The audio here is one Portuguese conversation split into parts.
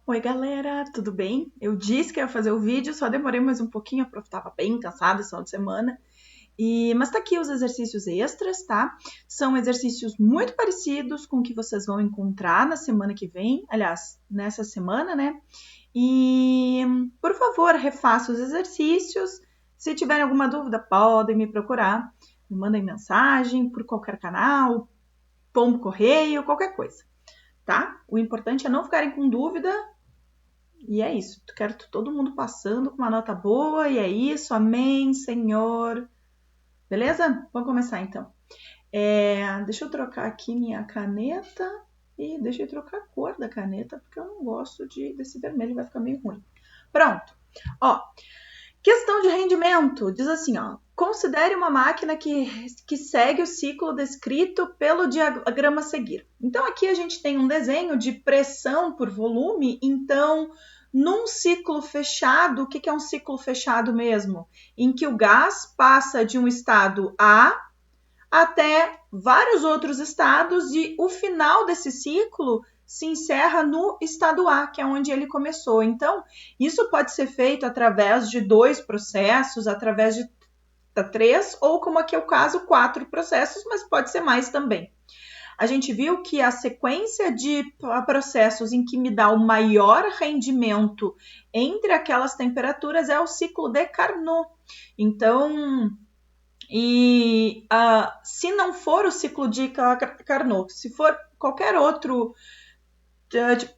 Oi, galera, tudo bem? Eu disse que ia fazer o vídeo, só demorei mais um pouquinho, porque eu tava bem cansada esse final de semana. Mas tá aqui os exercícios extras, tá? São exercícios muito parecidos com o que vocês vão encontrar na semana que vem, aliás, nessa semana, né? E, por favor, refaça os exercícios. Se tiverem alguma dúvida, podem me procurar. Me mandem mensagem por qualquer canal, pombo correio, qualquer coisa, tá? O importante é não ficarem com dúvida. E é isso. Quero todo mundo passando com uma nota boa. E é isso. Amém, Senhor. Beleza? Vamos começar então. Deixa eu trocar aqui minha caneta. E deixa eu trocar a cor da caneta, porque eu não gosto desse vermelho, vai ficar meio ruim. Pronto. Ó, questão de rendimento. Diz assim, ó. Considere uma máquina que segue o ciclo descrito pelo diagrama a seguir. Então, aqui a gente tem um desenho de pressão por volume. Então, num ciclo fechado, o que é um ciclo fechado mesmo? Em que o gás passa de um estado A até vários outros estados e o final desse ciclo se encerra no estado A, que é onde ele começou. Então, isso pode ser feito através de 2 processos, através de 3, ou como aqui é o caso, 4 processos, mas pode ser mais também. A gente viu que a sequência de processos em que me dá o maior rendimento entre aquelas temperaturas é o ciclo de Carnot. Então, se não for o ciclo de Carnot, se for qualquer outro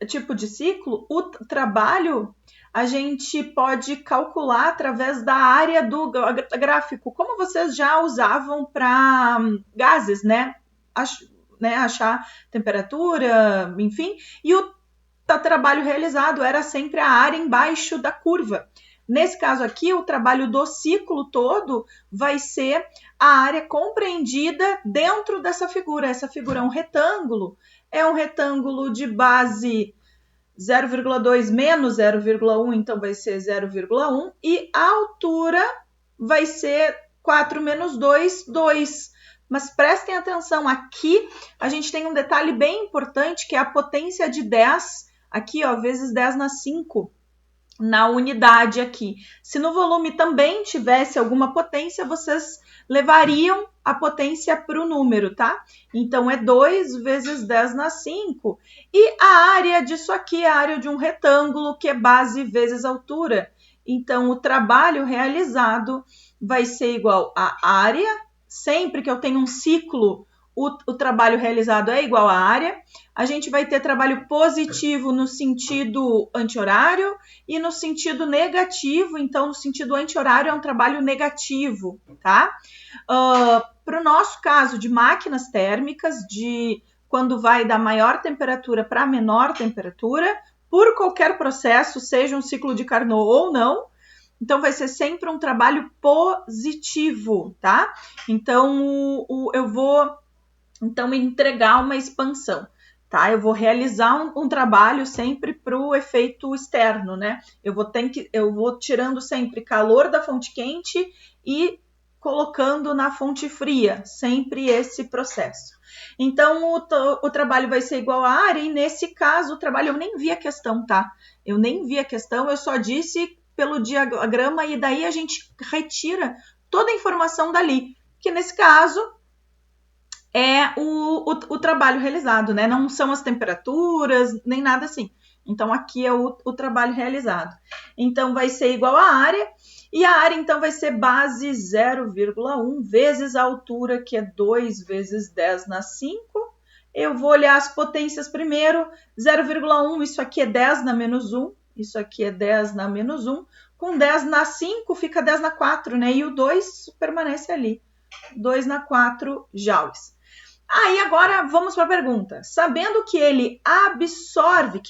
tipo de ciclo, o trabalho a gente pode calcular através da área do gráfico, como vocês já usavam para gases, né? Achar temperatura, enfim, e o trabalho realizado era sempre a área embaixo da curva. Nesse caso aqui, o trabalho do ciclo todo vai ser a área compreendida dentro dessa figura. Essa figura é um retângulo de base 0,2 menos 0,1, então vai ser 0,1, e a altura vai ser 4 menos 2, 2. Mas prestem atenção, aqui a gente tem um detalhe bem importante, que é a potência de 10, aqui ó, vezes 10 na 5, na unidade aqui. Se no volume também tivesse alguma potência, vocês levariam a potência para o número, tá? Então, é 2 vezes 10 na 5. E a área disso aqui é a área de um retângulo, que é base vezes altura. Então, o trabalho realizado vai ser igual à área. Sempre que eu tenho um ciclo, o trabalho realizado é igual à área. A gente vai ter trabalho positivo no sentido anti-horário e no sentido negativo. Então, no sentido anti-horário é um trabalho negativo, tá? Para o nosso caso de máquinas térmicas, de quando vai da maior temperatura para a menor temperatura, por qualquer processo, seja um ciclo de Carnot ou não, então vai ser sempre um trabalho positivo, tá? Então, eu vou entregar uma expansão, tá? Eu vou realizar um trabalho sempre para o efeito externo, né? Eu vou tirando sempre calor da fonte quente e colocando na fonte fria, sempre esse processo. Então, o trabalho vai ser igual à área, e nesse caso, o trabalho, eu nem vi a questão, tá? Eu nem vi a questão, eu só disse pelo diagrama, e daí a gente retira toda a informação dali, que nesse caso é o trabalho realizado, né? Não são as temperaturas, nem nada assim. Então, aqui é o trabalho realizado. Então, vai ser igual à área, e a área, então, vai ser base 0,1 vezes a altura, que é 2 vezes 10 na 5. Eu vou olhar as potências primeiro. 0,1, isso aqui é 10 na menos 1, isso aqui é 10 na menos 1. Com 10 na 5, fica 10 na 4, né? E o 2 permanece ali. 2 na 4 joules. Aí agora vamos para a pergunta. Sabendo que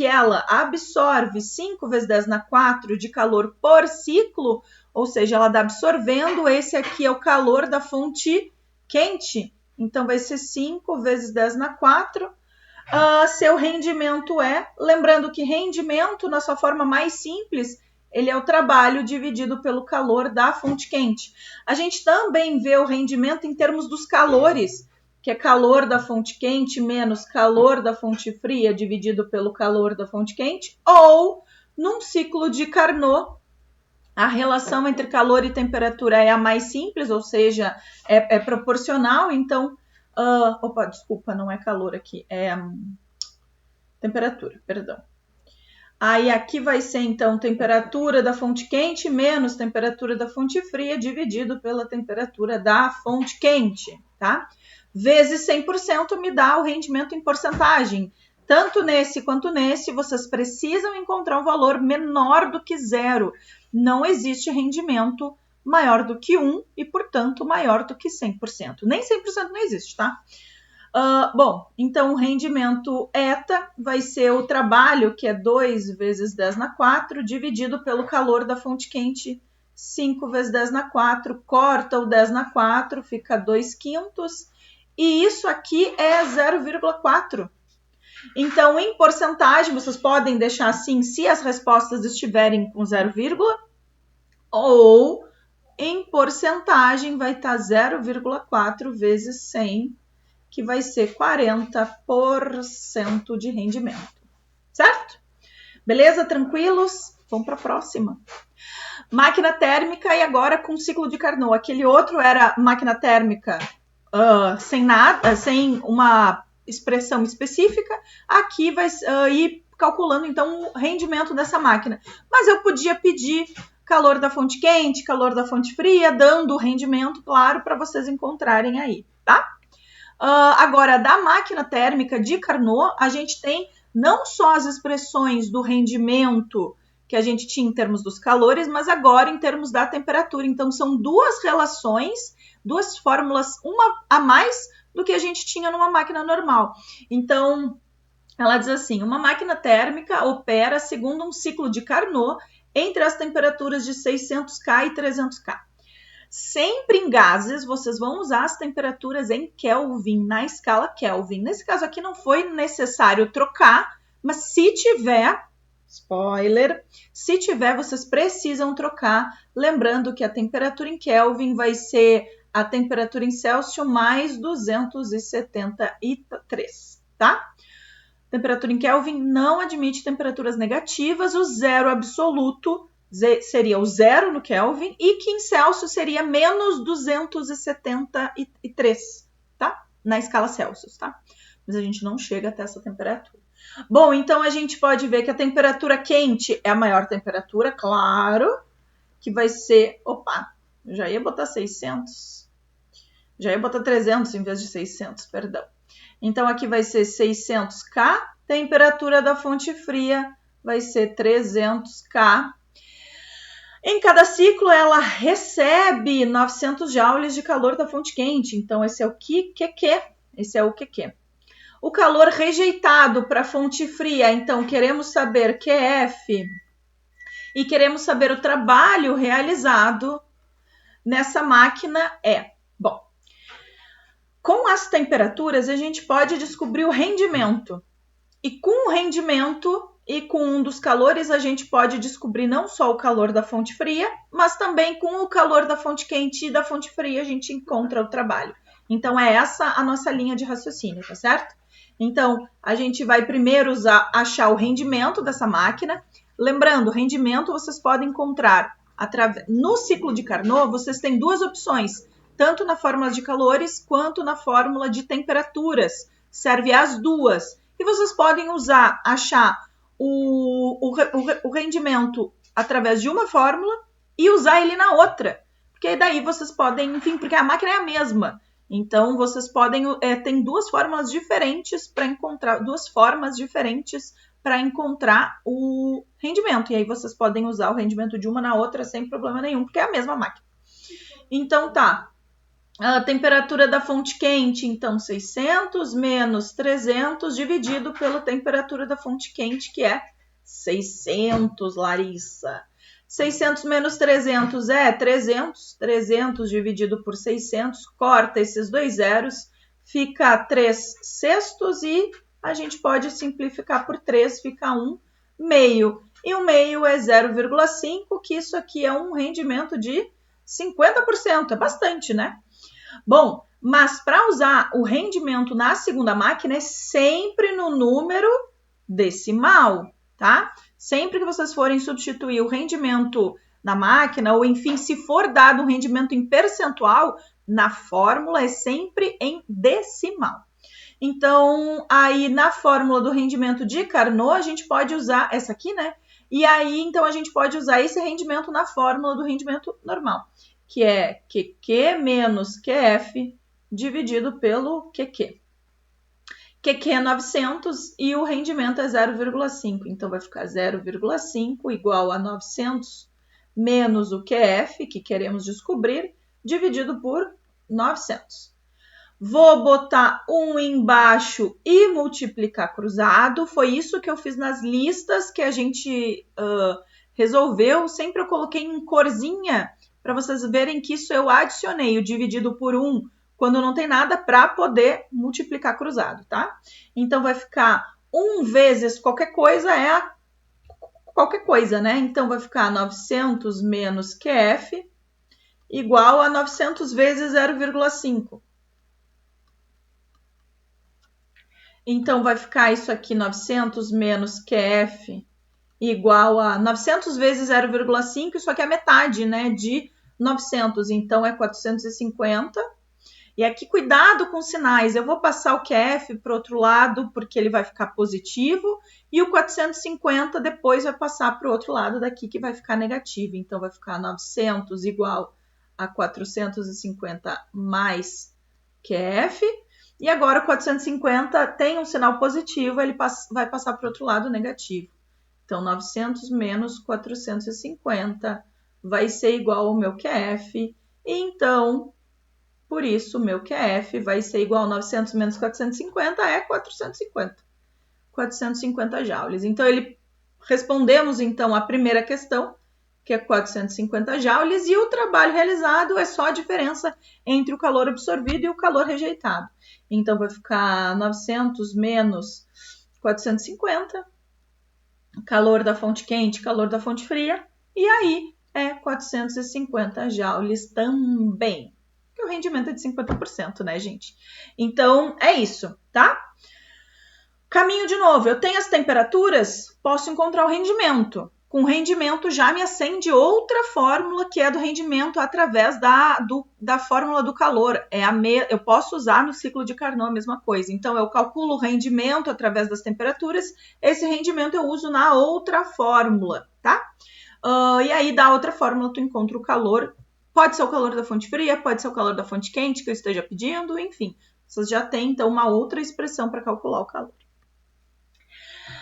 ela absorve 5 vezes 10 na 4 de calor por ciclo, ou seja, ela está absorvendo, esse aqui é o calor da fonte quente, então vai ser 5 vezes 10 na 4. Seu rendimento lembrando que rendimento, na sua forma mais simples, ele é o trabalho dividido pelo calor da fonte quente. A gente também vê o rendimento em termos dos calores. que é calor da fonte quente menos calor da fonte fria dividido pelo calor da fonte quente, ou num ciclo de Carnot, a relação entre calor e temperatura é a mais simples, ou seja, é proporcional, então... desculpa, não é calor aqui, é temperatura, perdão. Aí aqui vai ser, então, temperatura da fonte quente menos temperatura da fonte fria dividido pela temperatura da fonte quente, tá? Vezes 100% me dá o rendimento em porcentagem. Tanto nesse quanto nesse, vocês precisam encontrar um valor menor do que 0. Não existe rendimento maior do que 1 e, portanto, maior do que 100%. Nem 100% não existe, tá? Bom, então o rendimento eta vai ser o trabalho, que é 2 vezes 10 na 4, dividido pelo calor da fonte quente, 5 vezes 10 na 4, corta o 10 na 4, fica 2/5, e isso aqui é 0,4. Então, em porcentagem, vocês podem deixar assim, se as respostas estiverem com 0, ou em porcentagem vai estar 0,4 vezes 100, que vai ser 40% de rendimento, certo? Beleza? Tranquilos? Vamos para a próxima. Máquina térmica e agora com ciclo de Carnot. Aquele outro era máquina térmica sem nada, sem uma expressão específica. Aqui vai ir calculando, então, o rendimento dessa máquina. Mas eu podia pedir calor da fonte quente, calor da fonte fria, dando o rendimento, claro, para vocês encontrarem aí, tá? Agora, da máquina térmica de Carnot, a gente tem não só as expressões do rendimento que a gente tinha em termos dos calores, mas agora em termos da temperatura. Então, são duas relações, duas fórmulas, uma a mais do que a gente tinha numa máquina normal. Então, ela diz assim, uma máquina térmica opera segundo um ciclo de Carnot entre as temperaturas de 600K e 300K. Sempre em gases, vocês vão usar as temperaturas em Kelvin, na escala Kelvin. Nesse caso aqui não foi necessário trocar, mas se tiver, spoiler, se tiver, vocês precisam trocar. Lembrando que a temperatura em Kelvin vai ser a temperatura em Celsius mais 273, tá? Temperatura em Kelvin não admite temperaturas negativas, o zero absoluto seria o zero no Kelvin e que em Celsius seria menos 273, tá? Na escala Celsius, tá? Mas a gente não chega até essa temperatura. Bom, então a gente pode ver que a temperatura quente é a maior temperatura, claro, que vai ser... Opa, já ia botar 600. Já ia botar 300 em vez de 600, perdão. Então aqui vai ser 600K, temperatura da fonte fria vai ser 300K. Em cada ciclo, ela recebe 900 joules de calor da fonte quente. Então, esse é o QQ. Esse é o QQ. O calor rejeitado para a fonte fria, então, queremos saber QF. E queremos saber o trabalho realizado nessa máquina Bom, com as temperaturas, a gente pode descobrir o rendimento. E com o rendimento... E com um dos calores, a gente pode descobrir não só o calor da fonte fria, mas também com o calor da fonte quente e da fonte fria a gente encontra o trabalho. Então, é essa a nossa linha de raciocínio, tá certo? Então, a gente vai primeiro achar o rendimento dessa máquina. Lembrando, rendimento vocês podem encontrar no ciclo de Carnot, vocês têm duas opções, tanto na fórmula de calores quanto na fórmula de temperaturas. Serve as duas. E vocês podem achar o rendimento através de uma fórmula e usar ele na outra. Porque daí vocês podem, enfim, porque a máquina é a mesma. Então, vocês podem, tem duas fórmulas diferentes para encontrar, duas formas diferentes para encontrar o rendimento. E aí vocês podem usar o rendimento de uma na outra sem problema nenhum, porque é a mesma máquina. Então, tá. A temperatura da fonte quente, então, 600 menos 300 dividido pela temperatura da fonte quente, que é 600, Larissa. 600 menos 300 é 300. 300 dividido por 600, corta esses dois zeros, fica 3 sextos e a gente pode simplificar por 3, fica 1 meio. E 1 meio é 0,5, que isso aqui é um rendimento de 50%, é bastante, né? Bom, Mas para usar o rendimento na segunda máquina é sempre no número decimal, tá? Sempre que vocês forem substituir o rendimento na máquina, ou enfim, se for dado um rendimento em percentual, na fórmula é sempre em decimal. Então, aí na fórmula do rendimento de Carnot, a gente pode usar essa aqui, né? E aí, então, a gente pode usar esse rendimento na fórmula do rendimento normal, que é QQ menos QF dividido pelo QQ. QQ é 900 e o rendimento é 0,5. Então, vai ficar 0,5 igual a 900 menos o QF, que queremos descobrir, dividido por 900. Vou botar 1 embaixo e multiplicar cruzado. Foi isso que eu fiz nas listas que a gente resolveu. Sempre eu coloquei em corzinha para vocês verem que isso eu adicionei o dividido por 1 quando não tem nada para poder multiplicar cruzado, tá? Então, vai ficar 1 vezes qualquer coisa é qualquer coisa, né? Então, vai ficar 900 menos QF igual a 900 vezes 0,5. Então, vai ficar isso aqui, 900 menos QF igual a 900 vezes 0,5, isso aqui é a metade, né, de 900, então é 450. E aqui, cuidado com os sinais, eu vou passar o QF para o outro lado, porque ele vai ficar positivo, e o 450 depois vai passar para o outro lado daqui, que vai ficar negativo. Então, vai ficar 900 igual a 450 mais QF. E agora o 450 tem um sinal positivo, ele vai passar para o outro lado negativo. Então, 900 menos 450 vai ser igual ao meu QF. E então, por isso, o meu QF vai ser igual a 900 menos 450 é 450. 450 joules. Então, respondemos então a primeira questão, que é 450 joules, e o trabalho realizado é só a diferença entre o calor absorvido e o calor rejeitado. Então, vai ficar 900 menos 450, calor da fonte quente, calor da fonte fria, e aí é 450 joules também, que o rendimento é de 50%, né, gente? Então, é isso, tá? Caminho de novo, eu tenho as temperaturas, posso encontrar o rendimento. Com rendimento já me acende outra fórmula que é do rendimento através da fórmula do calor. Eu posso usar no ciclo de Carnot a mesma coisa. Então, eu calculo o rendimento através das temperaturas. Esse rendimento eu uso na outra fórmula, tá? E aí, da outra fórmula, tu encontra o calor. Pode ser o calor da fonte fria, pode ser o calor da fonte quente que eu esteja pedindo, enfim. Vocês já têm, então, uma outra expressão para calcular o calor.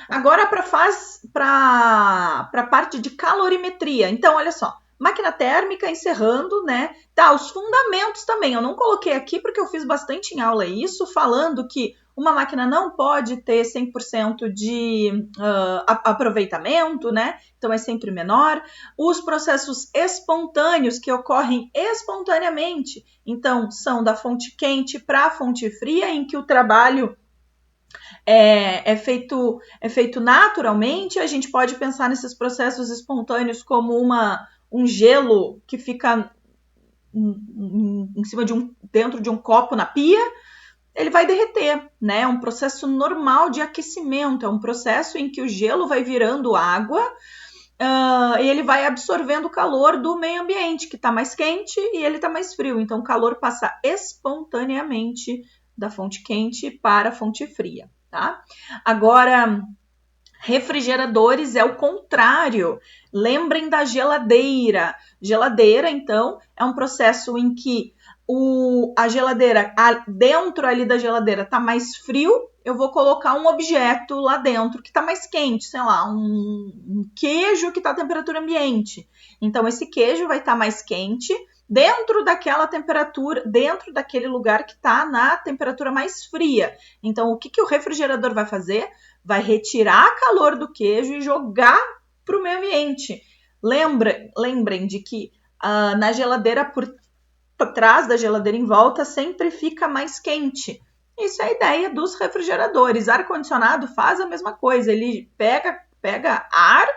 Agora, para a parte de calorimetria. Então, olha só, máquina térmica encerrando, né? Tá, os fundamentos também. Eu não coloquei aqui porque eu fiz bastante em aula isso, falando que uma máquina não pode ter 100% de aproveitamento, né? Então, é sempre menor. Os processos espontâneos que ocorrem espontaneamente. Então, são da fonte quente para a fonte fria, em que o trabalho é feito naturalmente. A gente pode pensar nesses processos espontâneos como um gelo que fica em cima dentro de um copo na pia, ele vai derreter, né? É um processo normal de aquecimento, é um processo em que o gelo vai virando água e ele vai absorvendo o calor do meio ambiente, que está mais quente, e ele está mais frio. Então, o calor passa espontaneamente da fonte quente para a fonte fria. Tá? Agora, refrigeradores é o contrário. Lembrem da geladeira. Geladeira, então, é um processo em que a geladeira, dentro ali da geladeira está mais frio, eu vou colocar um objeto lá dentro que está mais quente, sei lá, um queijo que está a temperatura ambiente. Então, esse queijo vai estar mais quente dentro daquela temperatura, dentro daquele lugar que está na temperatura mais fria. Então, o que o refrigerador vai fazer? Vai retirar calor do queijo e jogar para o meio ambiente. Lembrem de que na geladeira, por trás da geladeira em volta, sempre fica mais quente. Isso é a ideia dos refrigeradores. Ar-condicionado faz a mesma coisa. Ele pega ar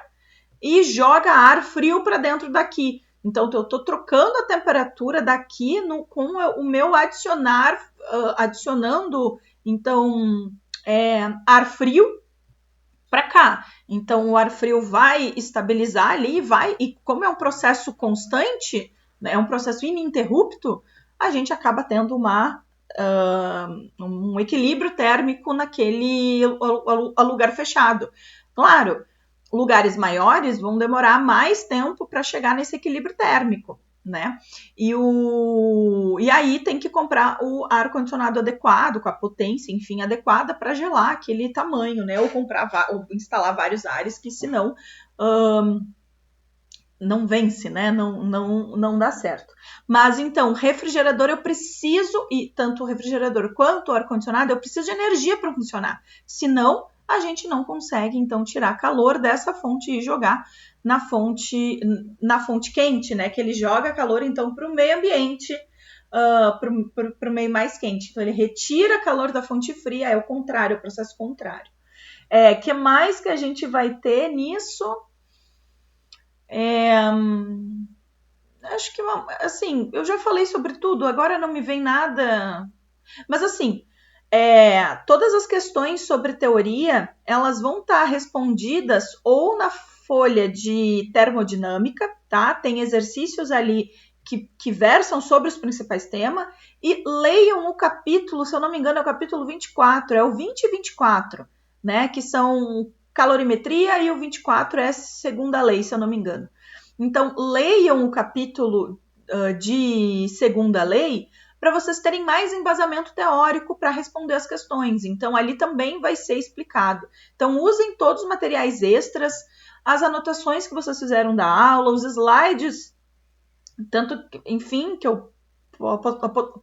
e joga ar frio para dentro daqui. Então, eu estou trocando a temperatura daqui com o meu adicionando, então, ar frio para cá. Então, o ar frio vai estabilizar ali, e como é um processo constante, né, é um processo ininterrupto, a gente acaba tendo um equilíbrio térmico naquele lugar fechado. Claro, lugares maiores vão demorar mais tempo para chegar nesse equilíbrio térmico, né? E aí tem que comprar o ar-condicionado adequado, com a potência, enfim, adequada para gelar aquele tamanho, né? Ou instalar vários ares, que senão não vence, né? Não dá certo. Mas então, refrigerador eu preciso, e tanto o refrigerador quanto o ar-condicionado, eu preciso de energia para funcionar. Senão, a gente não consegue, então, tirar calor dessa fonte e jogar na fonte quente, né? Que ele joga calor, então, para o meio ambiente, para o meio mais quente. Então, ele retira calor da fonte fria, é o contrário, o processo contrário. Que mais que a gente vai ter nisso? Acho que, assim, eu já falei sobre tudo, agora não me vem nada. Mas, assim, todas as questões sobre teoria, elas vão estar respondidas ou na folha de termodinâmica, tá? Tem exercícios ali que versam sobre os principais temas, e leiam o capítulo, se eu não me engano, é o capítulo 24, é o 20 e 24, né? Que são calorimetria, e o 24 é segunda lei, se eu não me engano. Então, leiam o capítulo de segunda lei para vocês terem mais embasamento teórico para responder as questões. Então, ali também vai ser explicado. Então, usem todos os materiais extras, as anotações que vocês fizeram da aula, os slides, tanto, enfim, que eu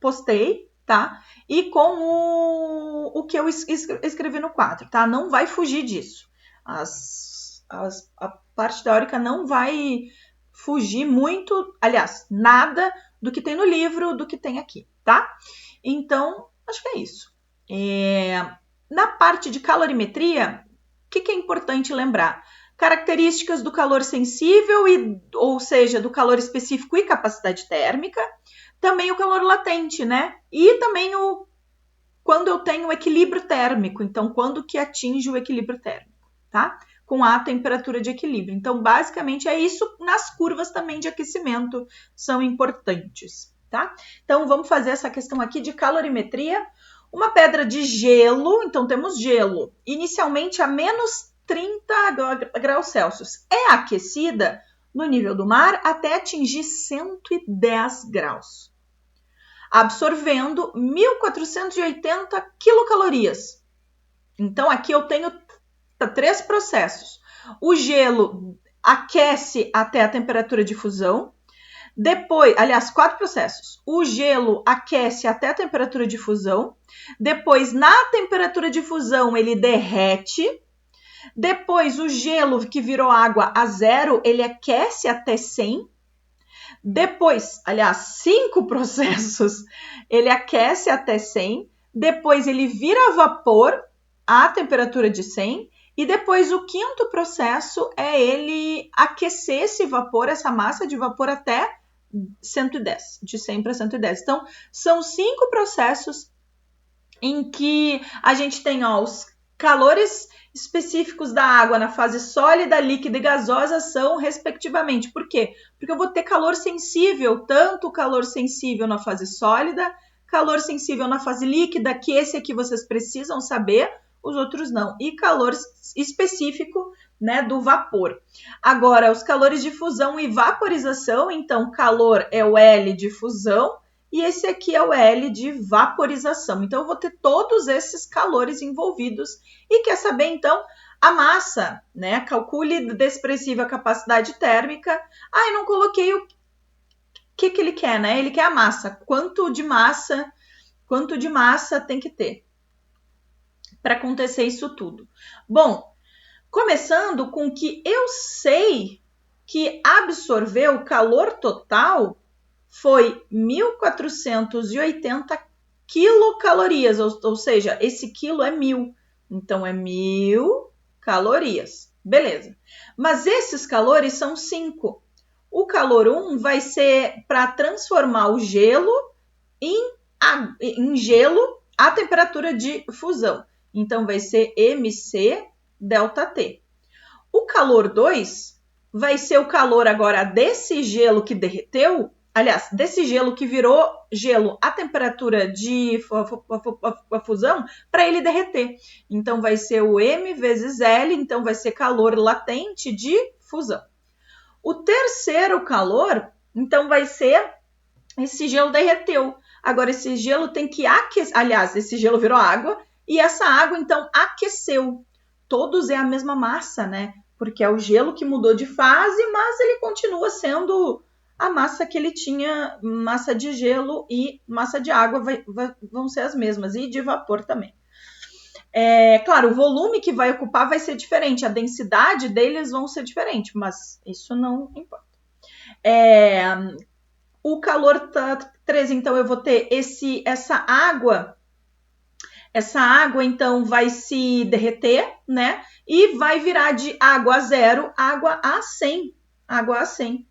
postei, tá? E com o que eu escrevi no quadro, tá? Não vai fugir disso. A parte teórica não vai fugir muito, aliás, nada do que tem no livro, do que tem aqui, tá? Então, acho que é isso. Na parte de calorimetria, o que é importante lembrar? Características do calor sensível, ou seja, do calor específico e capacidade térmica. Também o calor latente, né? E também quando eu tenho equilíbrio térmico, então quando que atinge o equilíbrio térmico, tá? Com a temperatura de equilíbrio. Então, basicamente, é isso. Nas curvas também de aquecimento são importantes, tá? Então, vamos fazer essa questão aqui de calorimetria. Uma pedra de gelo, então temos gelo, inicialmente a menos 30 graus Celsius. É aquecida no nível do mar até atingir 110 graus, absorvendo 1.480 quilocalorias. Então, aqui eu tenho 3 processos. O gelo aquece até a temperatura de fusão. Depois, aliás, 4 processos. O gelo aquece até a temperatura de fusão. Depois, na temperatura de fusão, ele derrete. Depois, o gelo que virou água a zero, ele aquece até 100. Depois, aliás, 5 processos, ele aquece até 100. Depois, ele vira vapor a temperatura de 100. E depois o quinto processo é ele aquecer esse vapor, essa massa de vapor até 110, de 100 para 110. Então, são 5 processos em que a gente tem os calores específicos da água na fase sólida, líquida e gasosa são respectivamente. Por quê? Porque eu vou ter calor sensível, tanto calor sensível na fase sólida, calor sensível na fase líquida, que esse aqui vocês precisam saber, os outros não. E calor específico, né, do vapor. Agora, os calores de fusão e vaporização, então calor é o L de fusão e esse aqui é o L de vaporização. Então, eu vou ter todos esses calores envolvidos. E quer saber, então, a massa, né? Calcule desprezível a capacidade térmica. Eu não coloquei o que ele quer, né? Ele quer a massa. Quanto de massa tem que ter para acontecer isso tudo? Bom, começando com que eu sei que absorver o calor total foi 1.480 quilocalorias, ou seja, esse quilo é 1.000, então é 1.000 calorias, beleza. Mas esses calores são 5. O calor 1 vai ser para transformar o gelo em gelo a temperatura de fusão. Então, vai ser MC ΔT. O calor 2 vai ser o calor agora desse gelo que derreteu, aliás, desse gelo que virou gelo a temperatura de fusão para ele derreter. Então, vai ser o M vezes L, então vai ser calor latente de fusão. O terceiro calor, então, vai ser esse gelo derreteu. Agora, esse gelo tem que aquecer. Aliás, esse gelo virou água e essa água, então, aqueceu. Todos é a mesma massa, né? Porque é o gelo que mudou de fase, mas ele continua sendo a massa que ele tinha. Massa de gelo e massa de água vão ser as mesmas, e de vapor também. Claro, o volume que vai ocupar vai ser diferente, a densidade deles vão ser diferente, mas isso não importa. O calor 3, então, eu vou ter essa água. Essa água, então, vai se derreter, né? E vai virar de água a 0, água a 100. Água a 100.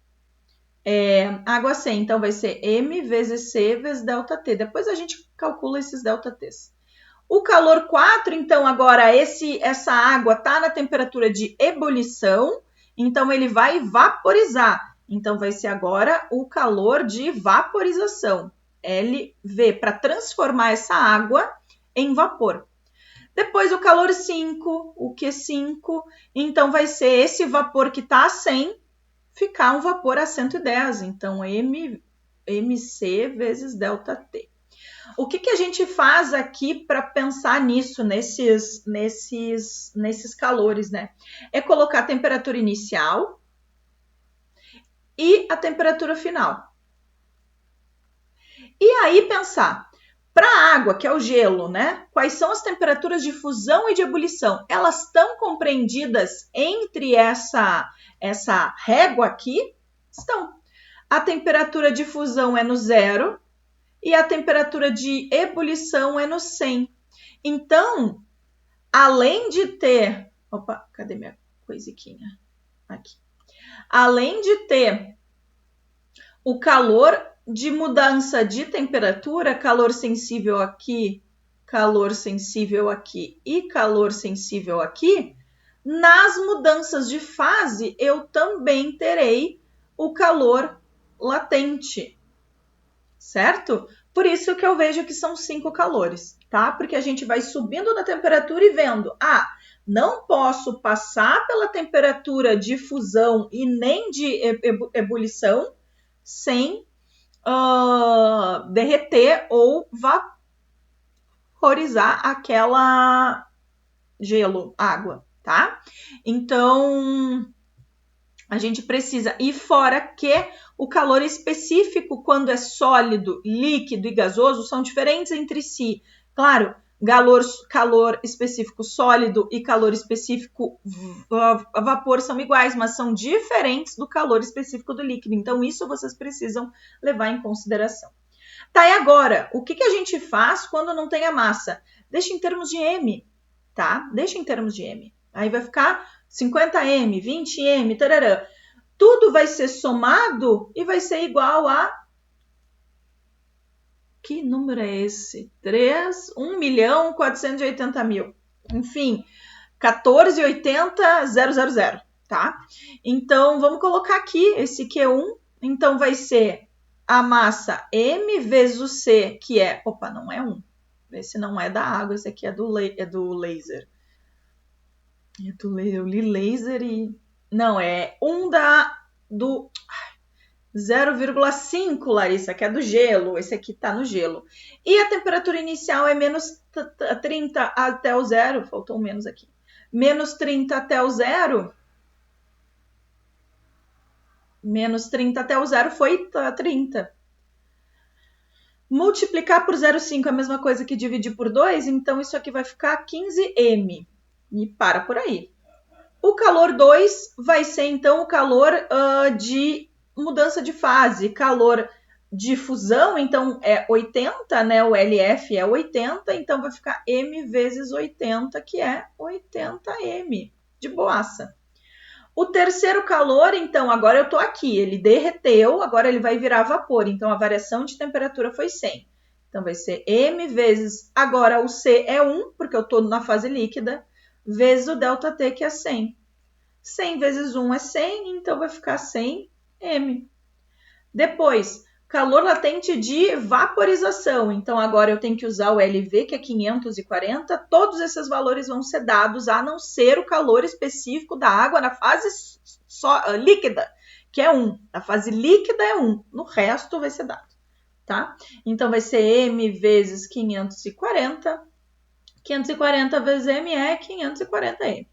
Água a 100, então, vai ser M vezes C vezes ΔT. Depois a gente calcula esses ΔTs. O calor 4, então, agora, essa água está na temperatura de ebulição, então, ele vai vaporizar. Então, vai ser agora o calor de vaporização, LV, para transformar essa água em vapor. Depois, o calor 5, o Q5, então, vai ser esse vapor que está a 100, ficar um vapor a 110. Então, MC vezes ΔT. O que a gente faz aqui para pensar nisso, nesses calores, né? É colocar a temperatura inicial e a temperatura final. E aí pensar, para a água, que é o gelo, né? Quais são as temperaturas de fusão e de ebulição? Elas estão compreendidas entre essa régua aqui? Estão. A temperatura de fusão é no 0 e a temperatura de ebulição é no 100. Então, além de ter... Opa, cadê minha coisiquinha? Aqui. Além de ter o calor de mudança de temperatura, calor sensível aqui e calor sensível aqui, nas mudanças de fase, eu também terei o calor latente, certo? Por isso que eu vejo que são 5 calores, tá? Porque a gente vai subindo na temperatura e vendo, não posso passar pela temperatura de fusão e nem de ebulição sem derreter ou vaporizar aquela gelo, água, tá? Então, a gente precisa ir fora que o calor específico, quando é sólido, líquido e gasoso, são diferentes entre si. Claro, calor específico sólido e calor específico vapor são iguais, mas são diferentes do calor específico do líquido. Então, isso vocês precisam levar em consideração. Tá, e agora, o que a gente faz quando não tem a massa? Deixa em termos de M, tá? Deixa em termos de M. Aí vai ficar 50M, 20M, tarará. Tudo vai ser somado e vai ser igual a... Que número é esse? 1.480.000. Enfim, 1480.000, tá? Então, vamos colocar aqui esse Q1. Então, vai ser a massa M vezes o C, que é... Opa, não é 1. Esse não é da água, esse aqui é do laser. Eu li laser e... Não, é 1 do 0,5, Larissa, que é do gelo. Esse aqui tá no gelo. E a temperatura inicial é menos 30 até o 0. Faltou um menos aqui. Menos 30 até o 0. Menos 30 até o 0 foi 30. Multiplicar por 0,5 é a mesma coisa que dividir por 2. Então, isso aqui vai ficar 15M. E para por aí. O calor 2 vai ser, então, o calor de mudança de fase. Calor de fusão, então, é 80, né? O LF é 80, então vai ficar M vezes 80, que é 80M, de boaça. O terceiro calor, então, agora eu estou aqui, ele derreteu, agora ele vai virar vapor, então a variação de temperatura foi 100. Então vai ser M vezes, agora o C é 1, porque eu estou na fase líquida, vezes o ΔT, que é 100. 100 vezes 1 é 100, então vai ficar 100 M. Depois, calor latente de vaporização. Então, agora eu tenho que usar o LV, que é 540. Todos esses valores vão ser dados, a não ser o calor específico da água na fase líquida, que é 1. A fase líquida é 1. No resto vai ser dado, tá? Então, vai ser M vezes 540. 540 vezes M é 540M.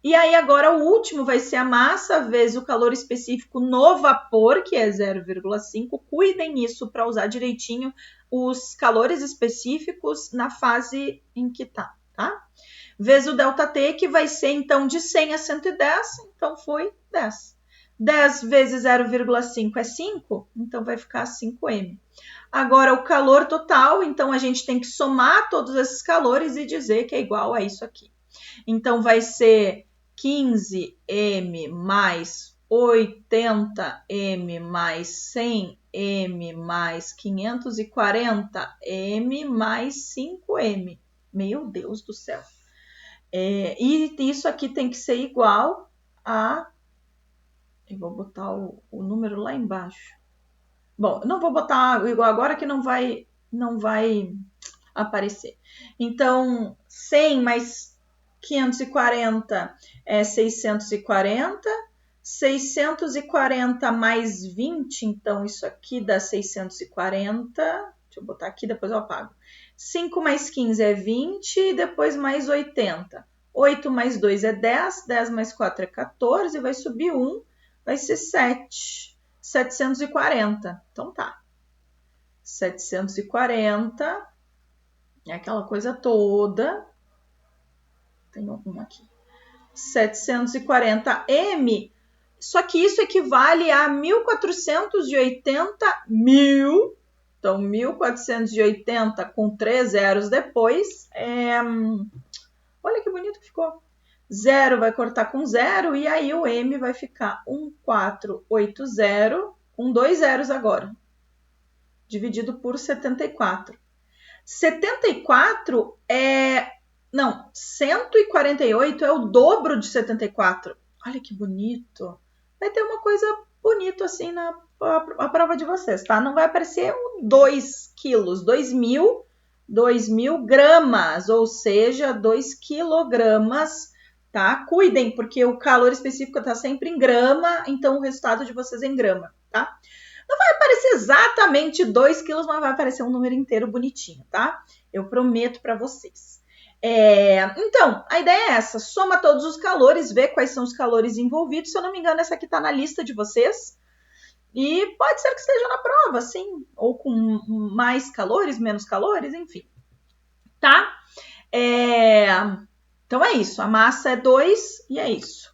E aí agora o último vai ser a massa vezes o calor específico no vapor, que é 0,5. Cuidem isso para usar direitinho os calores específicos na fase em que tá? Vezes o ΔT, que vai ser então de 100 a 110, então foi 10. 10 vezes 0,5 é 5, então vai ficar 5M. Agora o calor total, então a gente tem que somar todos esses calores e dizer que é igual a isso aqui. Então vai ser 15M mais 80M mais 100M mais 540M mais 5M. Meu Deus do céu. E isso aqui tem que ser igual a... Eu vou botar o número lá embaixo. Bom, eu não vou botar igual agora que não vai aparecer. Então, 100 mais 540 é 640. 640 mais 20, então isso aqui dá 640. Deixa eu botar aqui, depois eu apago. 5 mais 15 é 20 e depois mais 80. 8 mais 2 é 10, 10 mais 4 é 14, vai subir 1, vai ser 7. 740. Então tá. 740 é aquela coisa toda. Tem um aqui. 740M. Só que isso equivale a 1480 mil. Então, 1480 com 3 zeros depois. Olha que bonito que ficou. 0 vai cortar com 0 e aí o M vai ficar 1480 com 2 zeros agora. Dividido por 74. 74 é... Não, 148 é o dobro de 74. Olha que bonito. Vai ter uma coisa bonita assim na prova de vocês, tá? Não vai aparecer 2 quilos, 2.000 gramas, ou seja, 2 quilogramas, tá? Cuidem, porque o calor específico tá sempre em grama, então o resultado de vocês é em grama, tá? Não vai aparecer exatamente 2 quilos, mas vai aparecer um número inteiro bonitinho, tá? Eu prometo para vocês. Então, a ideia é essa, soma todos os calores, vê quais são os calores envolvidos. Se eu não me engano, essa aqui está na lista de vocês. E pode ser que esteja na prova, sim, ou com mais calores, menos calores, enfim. Tá? Então é isso, a massa é 2 e é isso.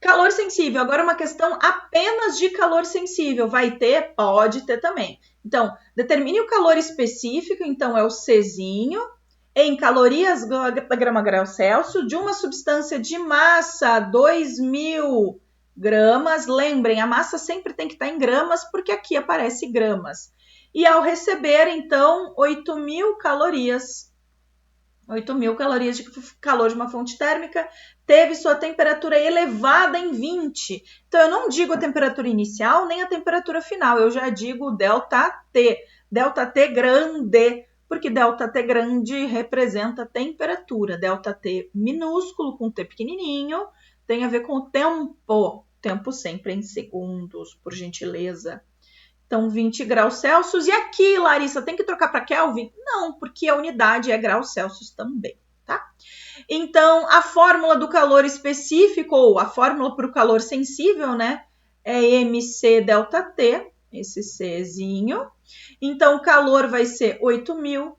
Calor sensível, agora uma questão apenas de calor sensível. Vai ter? Pode ter também. Então, determine o calor específico, então é o Czinho, em calorias grama-grau Celsius, de uma substância de massa 2.000 gramas. Lembrem, a massa sempre tem que estar em gramas, porque aqui aparece gramas. E ao receber, então, 8.000 calorias. 8.000 calorias de calor de uma fonte térmica, teve sua temperatura elevada em 20. Então, eu não digo a temperatura inicial, nem a temperatura final, eu já digo ΔT. ΔT grande, porque ΔT grande representa temperatura. ΔT minúsculo, com T pequenininho, tem a ver com o tempo. Tempo sempre em segundos, por gentileza. Então, 20 graus Celsius. E aqui, Larissa, tem que trocar para Kelvin? Não, porque a unidade é graus Celsius também, tá? Então, a fórmula do calor específico, ou a fórmula para o calor sensível, né? É MC ΔT, esse Czinho. Então, o calor vai ser 8.000,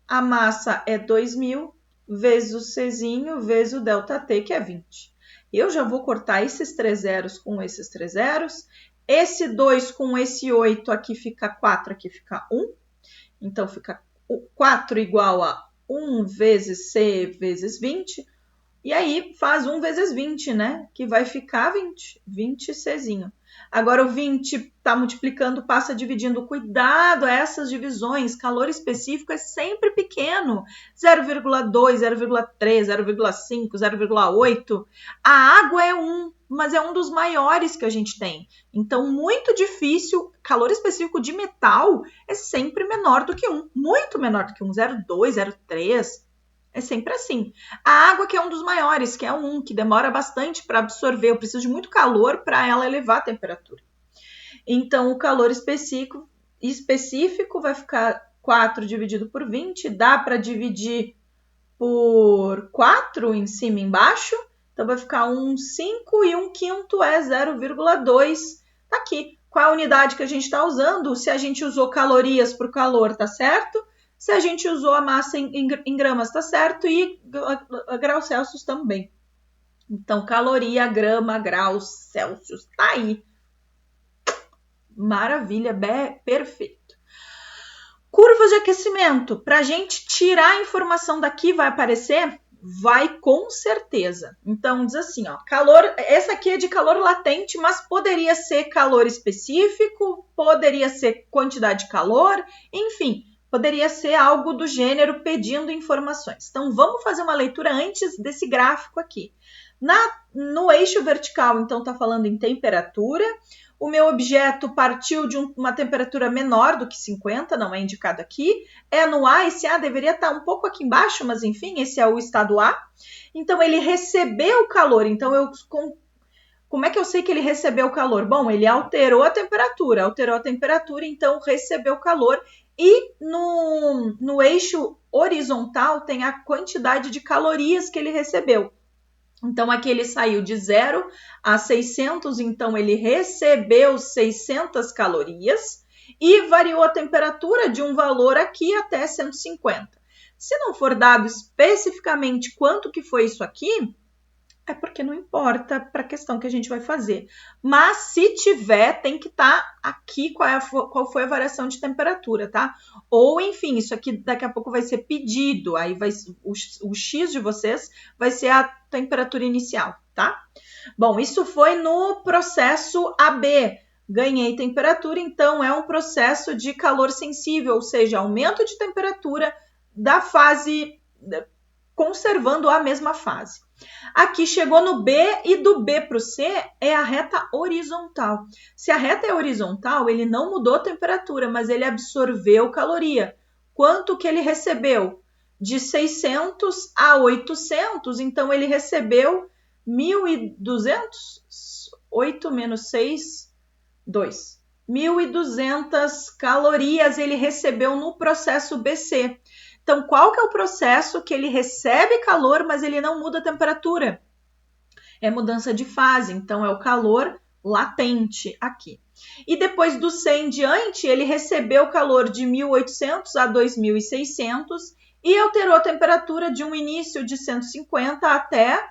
a massa é 2.000, vezes o Czinho, vezes o ΔT, que é 20. Eu já vou cortar esses 3 zeros com esses 3 zeros. Esse 2 com esse 8 aqui fica 4, aqui fica 1. Então, fica 4 igual a 1 vezes C vezes 20. E aí faz 1 vezes 20, né? Que vai ficar 20, 20Czinho. Agora o 20 está multiplicando, passa dividindo. Cuidado a essas divisões. Calor específico é sempre pequeno. 0,2, 0,3, 0,5, 0,8. A água é 1, mas é um dos maiores que a gente tem. Então, muito difícil. Calor específico de metal é sempre menor do que 1. Muito menor do que 1. 0,2, 0,3. É sempre assim. A água que é um dos maiores, que é 1, que demora bastante para absorver. Eu preciso de muito calor para ela elevar a temperatura. Então, o calor específico vai ficar 4 dividido por 20. Dá para dividir por 4 em cima e embaixo. Então, vai ficar 1/5 e 1/5 é 0,2. Tá aqui. Qual é a unidade que a gente está usando? Se a gente usou calorias para o calor, tá certo? Se a gente usou a massa em gramas, tá certo? E graus Celsius também. Então, caloria, grama, graus Celsius, tá aí. Maravilha, perfeito. Curvas de aquecimento. Para a gente tirar a informação daqui, vai aparecer? Vai com certeza. Então, diz assim, ó, calor, essa aqui é de calor latente, mas poderia ser calor específico, poderia ser quantidade de calor, enfim, poderia ser algo do gênero pedindo informações. Então, vamos fazer uma leitura antes desse gráfico aqui. No eixo vertical, então, está falando em temperatura. O meu objeto partiu de uma temperatura menor do que 50, não é indicado aqui. É no A, esse A deveria estar um pouco aqui embaixo, mas enfim, esse é o estado A. Então, ele recebeu calor. Então, como é que eu sei que ele recebeu calor? Bom, ele alterou a temperatura, então recebeu calor. E no eixo horizontal tem a quantidade de calorias que ele recebeu. Então, aqui ele saiu de 0 a 600, então ele recebeu 600 calorias e variou a temperatura de um valor aqui até 150. Se não for dado especificamente quanto que foi isso aqui, é porque não importa para a questão que a gente vai fazer. Mas se tiver, tem que estar aqui qual foi a variação de temperatura, tá? Ou, enfim, isso aqui daqui a pouco vai ser pedido. Aí o X de vocês vai ser a temperatura inicial, tá? Bom, isso foi no processo AB. Ganhei temperatura, então é um processo de calor sensível, ou seja, aumento de temperatura da fase, conservando a mesma fase. Aqui chegou no B e do B para o C é a reta horizontal. Se a reta é horizontal, ele não mudou a temperatura, mas ele absorveu caloria. Quanto que ele recebeu? De 600 a 800, então ele recebeu 1.200? 8 menos 6, 2. 1.200 calorias ele recebeu no processo BC. Então, qual que é o processo que ele recebe calor, mas ele não muda a temperatura? É mudança de fase, então é o calor latente aqui. E depois do C em diante, ele recebeu calor de 1.800 a 2.600 e alterou a temperatura de um início de 150 até,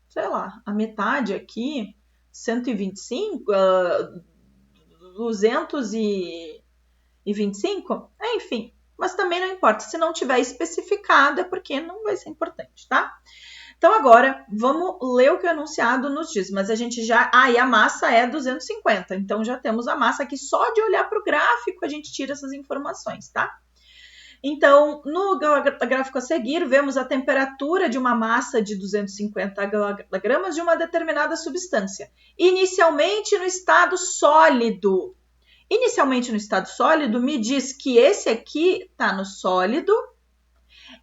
sei lá, a metade aqui, 125, 225, enfim. Mas também não importa, se não tiver especificado é porque não vai ser importante, tá? Então agora vamos ler o que o enunciado nos diz, mas a gente já... e a massa é 250, então já temos a massa aqui, só de olhar para o gráfico a gente tira essas informações, tá? Então, no gráfico a seguir, vemos a temperatura de uma massa de 250 gramas de uma determinada substância, inicialmente no estado sólido. Inicialmente no estado sólido, me diz que esse aqui está no sólido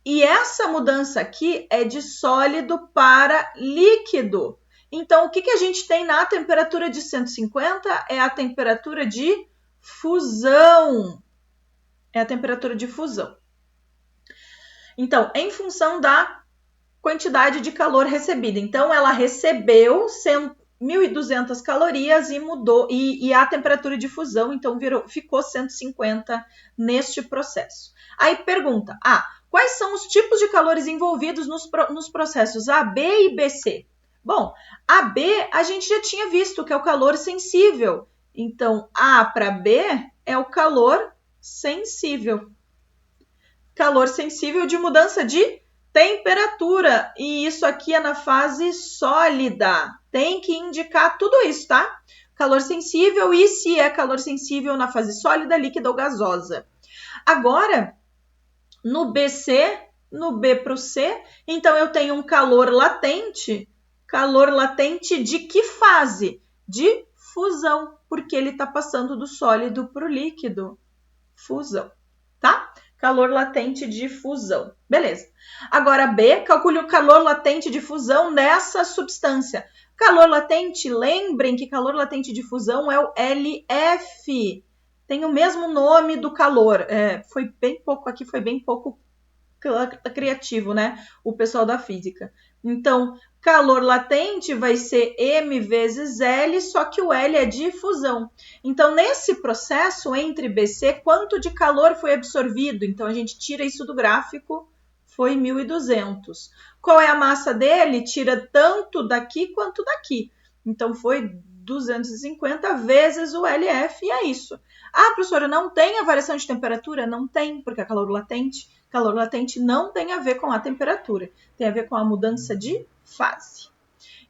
e essa mudança aqui é de sólido para líquido. Então, o que a gente tem na temperatura de 150? É a temperatura de fusão. É a temperatura de fusão. Então, em função da quantidade de calor recebida. Então, ela recebeu 1.200 calorias e mudou, e a temperatura de fusão, então, ficou 150 neste processo. Aí pergunta, quais são os tipos de calores envolvidos nos processos AB e BC? Bom, AB a gente já tinha visto que é o calor sensível. Então, A para B é o calor sensível. Calor sensível de mudança de temperatura. E isso aqui é na fase sólida. Tem que indicar tudo isso, tá? Calor sensível e se é calor sensível na fase sólida, líquida ou gasosa. Agora, no BC, no B para o C, então eu tenho um calor latente. Calor latente de que fase? De fusão, porque ele está passando do sólido para o líquido. Fusão, tá? Calor latente de fusão. Beleza. Agora B, calcule o calor latente de fusão nessa substância. Calor latente, lembrem que calor latente de fusão é o LF. Tem o mesmo nome do calor. Foi bem pouco aqui, foi bem pouco criativo, né? O pessoal da física. Então, calor latente vai ser M vezes L, só que o L é de fusão. Então, nesse processo entre BC, quanto de calor foi absorvido? Então, a gente tira isso do gráfico, foi 1.200. Qual é a massa dele? Tira tanto daqui quanto daqui. Então, foi 250 vezes o LF e é isso. Ah, professora, não tem a variação de temperatura? Não tem, porque é calor latente. Calor latente não tem a ver com a temperatura, tem a ver com a mudança de fase.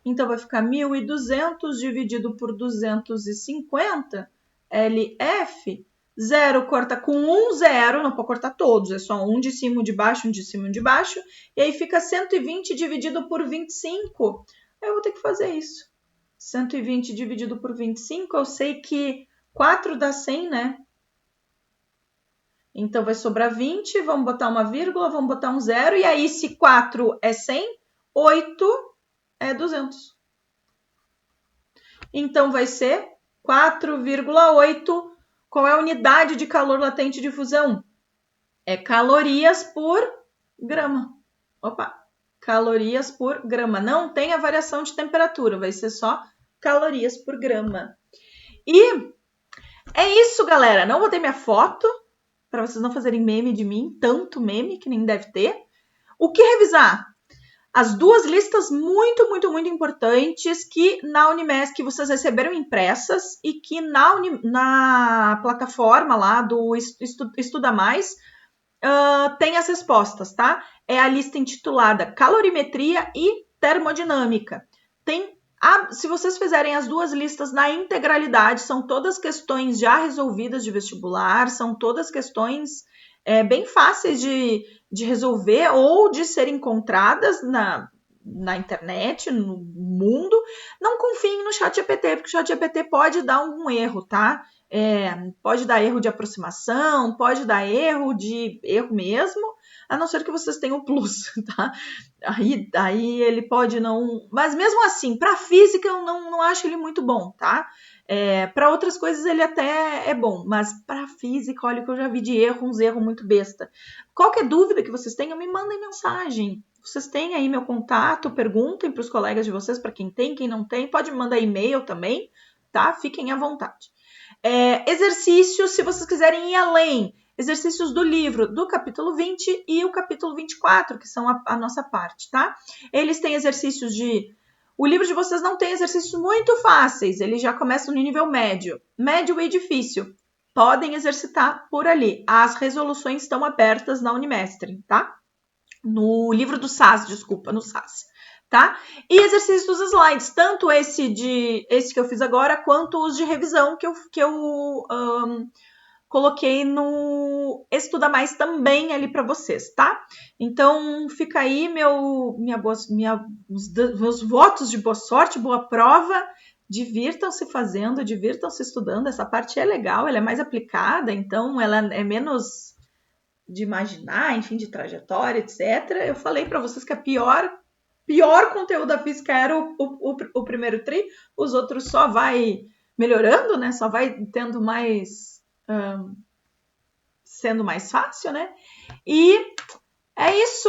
Então, vai ficar 1.200 dividido por 250, LF, 0 corta com 1, 0, não pode cortar todos, é só um de cima, um de baixo, um de cima, um de baixo, e aí fica 120 dividido por 25. Eu vou ter que fazer isso. 120 dividido por 25, eu sei que 4 dá 100, né? Então, vai sobrar 20, vamos botar uma vírgula, vamos botar um zero, e aí se 4 é 100, 8 é 200. Então, vai ser 4,8. Qual é a unidade de calor latente de fusão? É calorias por grama. Opa, calorias por grama. Não tem a variação de temperatura, vai ser só calorias por grama. E é isso, galera. Não botei minha foto, para vocês não fazerem meme de mim, tanto meme que nem deve ter. O que revisar? As duas listas muito, muito, muito importantes que na Unimesc vocês receberam impressas e que na plataforma lá do Estuda Mais tem as respostas, tá? É a lista intitulada Calorimetria e Termodinâmica. Se vocês fizerem as duas listas na integralidade, são todas questões já resolvidas de vestibular, são todas questões bem fáceis de resolver ou de serem encontradas na internet, no mundo. Não confiem no ChatGPT, porque o ChatGPT pode dar um erro, tá? Pode dar erro de aproximação, pode dar erro mesmo, a não ser que vocês tenham o plus, tá? Aí ele pode não... Mas mesmo assim, para física eu não acho ele muito bom, tá? Para outras coisas ele até é bom, mas para física, olha o que eu já vi de erro, uns erros muito besta. Qualquer dúvida que vocês tenham, me mandem mensagem. Vocês têm aí meu contato, perguntem para os colegas de vocês, para quem tem, quem não tem, pode me mandar e-mail também, tá? Fiquem à vontade. Exercícios, se vocês quiserem ir além, exercícios do livro, do capítulo 20 e o capítulo 24, que são a nossa parte, tá? Eles têm exercícios O livro de vocês não tem exercícios muito fáceis, eles já começam no nível médio. Médio e difícil. Podem exercitar por ali. As resoluções estão abertas na Unimestre, tá? No livro do SAS, desculpa, no SAS. Tá? E exercícios dos slides, tanto esse que eu fiz agora, quanto os de revisão que eu coloquei no Estuda Mais também ali para vocês, tá? Então, fica aí meus votos de boa sorte, boa prova. Divirtam-se fazendo, divirtam-se estudando. Essa parte é legal, ela é mais aplicada, então ela é menos de imaginar, enfim, de trajetória, etc. Eu falei para vocês que a pior conteúdo da física era o primeiro tri, os outros só vai melhorando, né? Só vai tendo sendo mais fácil, né? E é isso.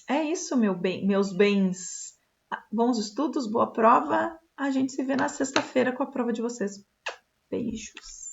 É isso, meus bens. Bons estudos, boa prova. A gente se vê na sexta-feira com a prova de vocês. Beijos.